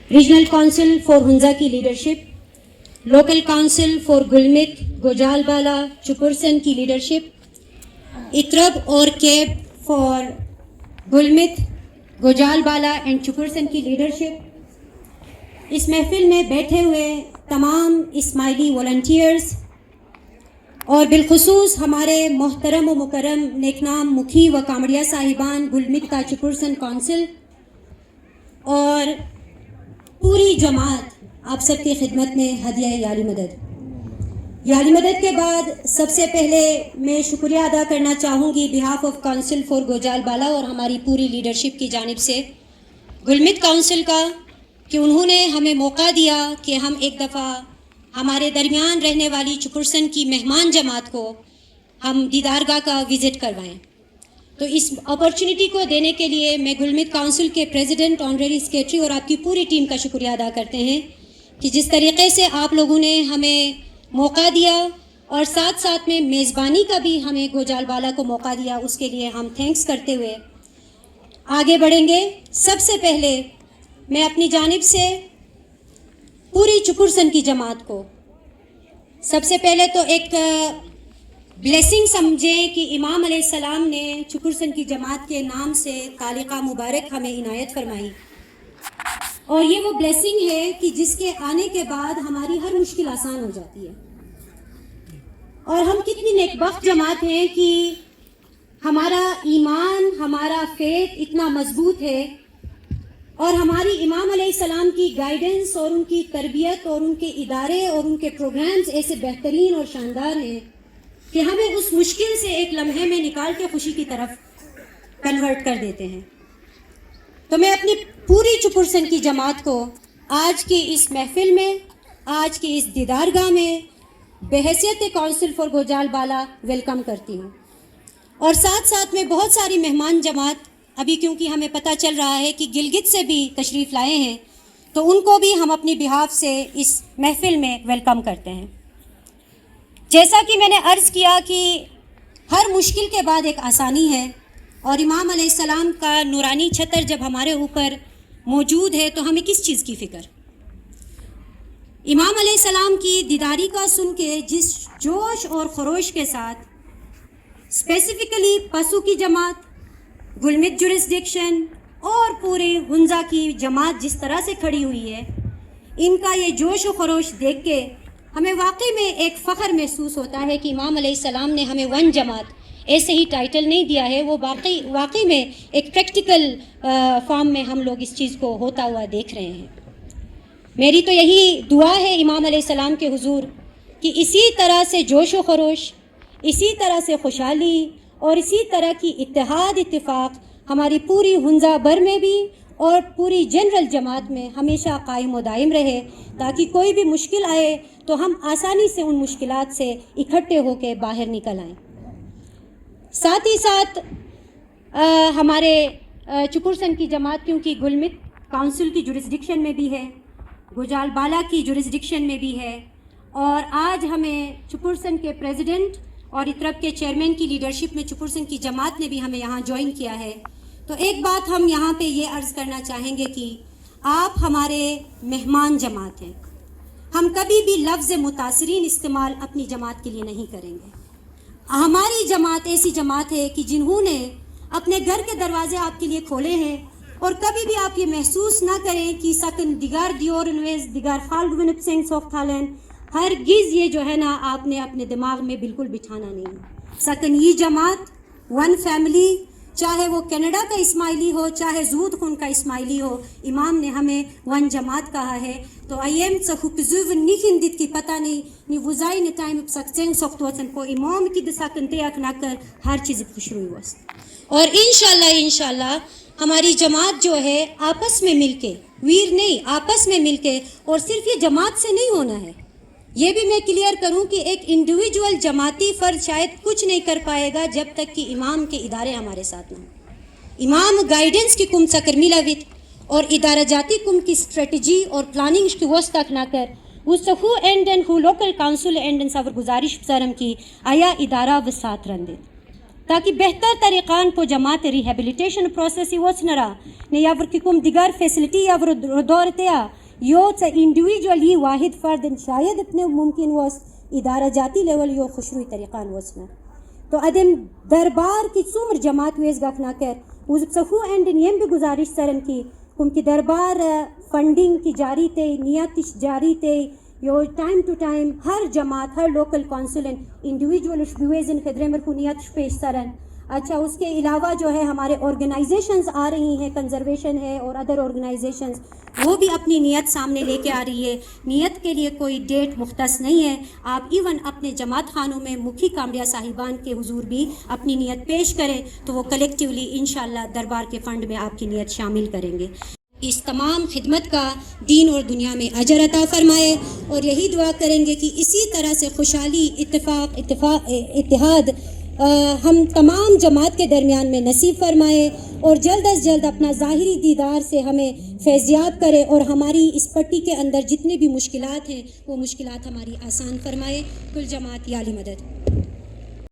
Regional council for Hunza کی leadership, local council for گلمت, گوجال بالا, چپرسن کی لیڈرشپ, اطرب اور کیب فار گلمت, گوجال بالا اینڈ چپرسن کی لیڈرشپ. اس محفل میں بیٹھے ہوئے تمام اسماعیلی والنٹیئرز اور بالخصوص ہمارے محترم و مکرم نیک نام مکھی و کامڑیا صاحبان گلمت کا چپرسن کونسل اور پوری جماعت آپ سب کی خدمت میں ہدیہ یاری مدد. یاری مدد کے بعد سب سے پہلے میں شکریہ ادا کرنا چاہوں گی بہاف آف کونسل فار گوجال بالا اور ہماری پوری لیڈرشپ کی جانب سے گلمت کونسل کا کہ انہوں نے ہمیں موقع دیا کہ ہم ایک دفعہ ہمارے درمیان رہنے والی چپرسن کی مہمان جماعت کو ہم دیدارگاہ کا وزٹ کروائیں. تو اس اپرچونٹی کو دینے کے لیے میں گلمت کونسل کے پریزیڈنٹ, آنریری سیکریٹری اور آپ کی پوری ٹیم کا شکریہ ادا کرتے ہیں کہ جس طریقے سے آپ لوگوں نے ہمیں موقع دیا اور ساتھ ساتھ میں میزبانی کا بھی ہمیں گوجال بالا کو موقع دیا, اس کے لیے ہم تھینکس کرتے ہوئے آگے بڑھیں گے. سب سے پہلے میں اپنی جانب سے پوری چپرسن کی جماعت کو سب سے پہلے تو ایک بلیسنگ سمجھیں کہ امام علیہ السلام نے چپرسن کی جماعت کے نام سے خالقہ مبارک ہمیں عنایت فرمائی, اور یہ وہ بلیسنگ ہے کہ جس کے آنے کے بعد ہماری ہر مشکل آسان ہو جاتی ہے. اور ہم کتنی نیکبخت جماعت ہیں کہ ہمارا ایمان, ہمارا فیتھ اتنا مضبوط ہے اور ہماری امام علیہ السلام کی گائیڈنس اور ان کی تربیت اور ان کے ادارے اور ان کے پروگرامز ایسے بہترین اور شاندار ہیں کہ ہمیں اس مشکل سے ایک لمحے میں نکال کے خوشی کی طرف کنورٹ کر دیتے ہیں. تو میں اپنی پوری چپرسن کی جماعت کو آج کی اس محفل میں, آج کی اس دیدارگاہ میں بحیثیت کونسل فار گوجال بالا ویلکم کرتی ہوں. اور ساتھ ساتھ میں بہت ساری مہمان جماعت ابھی کیونکہ ہمیں پتہ چل رہا ہے کہ گلگت سے بھی تشریف لائے ہیں, تو ان کو بھی ہم اپنی بہاف سے اس محفل میں ویلکم کرتے ہیں. جیسا کہ میں نے عرض کیا کہ ہر مشکل کے بعد ایک آسانی ہے, اور امام علیہ السلام کا نورانی چھتر جب ہمارے اوپر موجود ہے تو ہمیں کس چیز کی فکر. امام علیہ السلام کی دیداری کا سن کے جس جوش اور خروش کے ساتھ اسپیسیفکلی پسو کی جماعت, گلمت جورسڈکشن اور پورے ہنزا کی جماعت جس طرح سے کھڑی ہوئی ہے, ان کا یہ جوش و خروش دیکھ کے ہمیں واقعی میں ایک فخر محسوس ہوتا ہے کہ امام علیہ السلام نے ہمیں ون جماعت ایسے ہی ٹائٹل نہیں دیا ہے, وہ واقعی میں ایک پریکٹیکل فارم میں ہم لوگ اس چیز کو ہوتا ہوا دیکھ رہے ہیں. میری تو یہی دعا ہے امام علیہ السلام کے حضور کہ اسی طرح سے جوش و خروش, اسی طرح سے خوشحالی اور اسی طرح کی اتحاد اتفاق ہماری پوری ہنزا بھر میں بھی اور پوری جنرل جماعت میں ہمیشہ قائم و دائم رہے, تاکہ کوئی بھی مشکل آئے تو ہم آسانی سے ان مشکلات سے اکٹھے ہو کے باہر نکل آئیں. ساتھ ہی ساتھ ہمارے چپرسن کی جماعت کیونکہ گلمت کونسل کی جورسڈکشن میں بھی ہے, گوجال بالا کی جورسڈکشن میں بھی ہے, اور آج ہمیں چپرسن کے پریزیڈنٹ اور اطرب کے چیئرمین کی لیڈرشپ میں چپرسن کی جماعت نے بھی ہمیں یہاں جوائن کیا ہے. تو ایک بات ہم یہاں پہ یہ عرض کرنا چاہیں گے کہ آپ ہمارے مہمان جماعت ہیں, ہم کبھی بھی لفظ متاثرین استعمال اپنی جماعت کے لیے نہیں کریں گے. ہماری جماعت ایسی جماعت ہے کہ جنہوں نے اپنے گھر کے دروازے آپ کے لیے کھولے ہیں, اور کبھی بھی آپ یہ محسوس نہ کریں کہ سکن دیگر دیور انویز دیگر خالگونت سنگھ سوف تھالین, ہرگز یہ جو ہے نا آپ نے اپنے دماغ میں بالکل بٹھانا نہیں. سکن یہ جماعت ون فیملی, چاہے وہ کینیڈا کا اسماعیلی ہو, چاہے زود خون کا اسماعیلی ہو, امام نے ہمیں ون جماعت کہا ہے. تو ایم سخوپزو نیکندت کی پتہ نہیں نی وزائی نے ٹائم سکسنگ سختوسن کو امام کی دساکنتے اکنا کر ہر چیز خوش ہوئی وس. اور انشاءاللہ ہماری جماعت جو ہے آپس میں مل کے, ویر نہیں آپس میں مل کے, اور صرف یہ جماعت سے نہیں ہونا ہے, یہ بھی میں کلیئر کروں کہ ایک انڈیویجول جماعتی فرد شاید کچھ نہیں کر پائے گا جب تک کہ امام کے ادارے ہمارے ساتھ نہ ہوں. امام گائیڈنس کی کم سکر میلاویت اور ادارہ جاتی کم کی اسٹریٹجی اور پلاننگ کی وسط تک نہ کر وہ سخو اینڈ ہو لوکل کاؤنسل اینڈ سور گزارش سرم کی آیا ادارہ و ساتھ رندے. تاکہ بہتر طریقان پو جماعت ریہیبلیٹیشن پروسیسی وچنرا نے یا ورکم دیگر فیسلٹی یا دورتیا یو تا انڈیویجولی واحد فرد شاید اتنے ممکن وس ادارہ جاتی لیول یو خوشروئی طریقان وچنا تو ادم دربار کی سمر جماعت ویز گکھنا کر وزبسخو اینڈ نیم بھی گزارش سرن کی کم کی دربار فنڈنگ کی جاری تے نیتش جاری تے یو ٹائم ٹو ٹائم ہر جماعت ہر لوکل کونسل اینڈ انڈیویجول شبویزن خدرے مرکو نیت پیش سرن. اچھا اس کے علاوہ جو ہے ہمارے آرگنائزیشنز آ رہی ہیں, کنزرویشن ہے اور ادر آرگنائزیشنز, وہ بھی اپنی نیت سامنے لے کے آ رہی ہے. نیت کے لیے کوئی ڈیٹ مختص نہیں ہے, آپ ایون اپنے جماعت خانوں میں مکھی کامڑیا صاحبان کے حضور بھی اپنی نیت پیش کریں تو وہ کلیکٹیولی انشاءاللہ دربار کے فنڈ میں آپ کی نیت شامل کریں گے. اس تمام خدمت کا دین اور دنیا میں اجر عطا فرمائے, اور یہی دعا کریں گے کہ اسی طرح سے خوشحالی, اتحاد ہم تمام جماعت کے درمیان میں نصیب فرمائے, اور جلد از جلد اپنا ظاہری دیدار سے ہمیں فیضیاب کرے, اور ہماری اس پٹی کے اندر جتنے بھی مشکلات ہیں وہ مشکلات ہماری آسان فرمائے. کل جماعت یا علی مدد.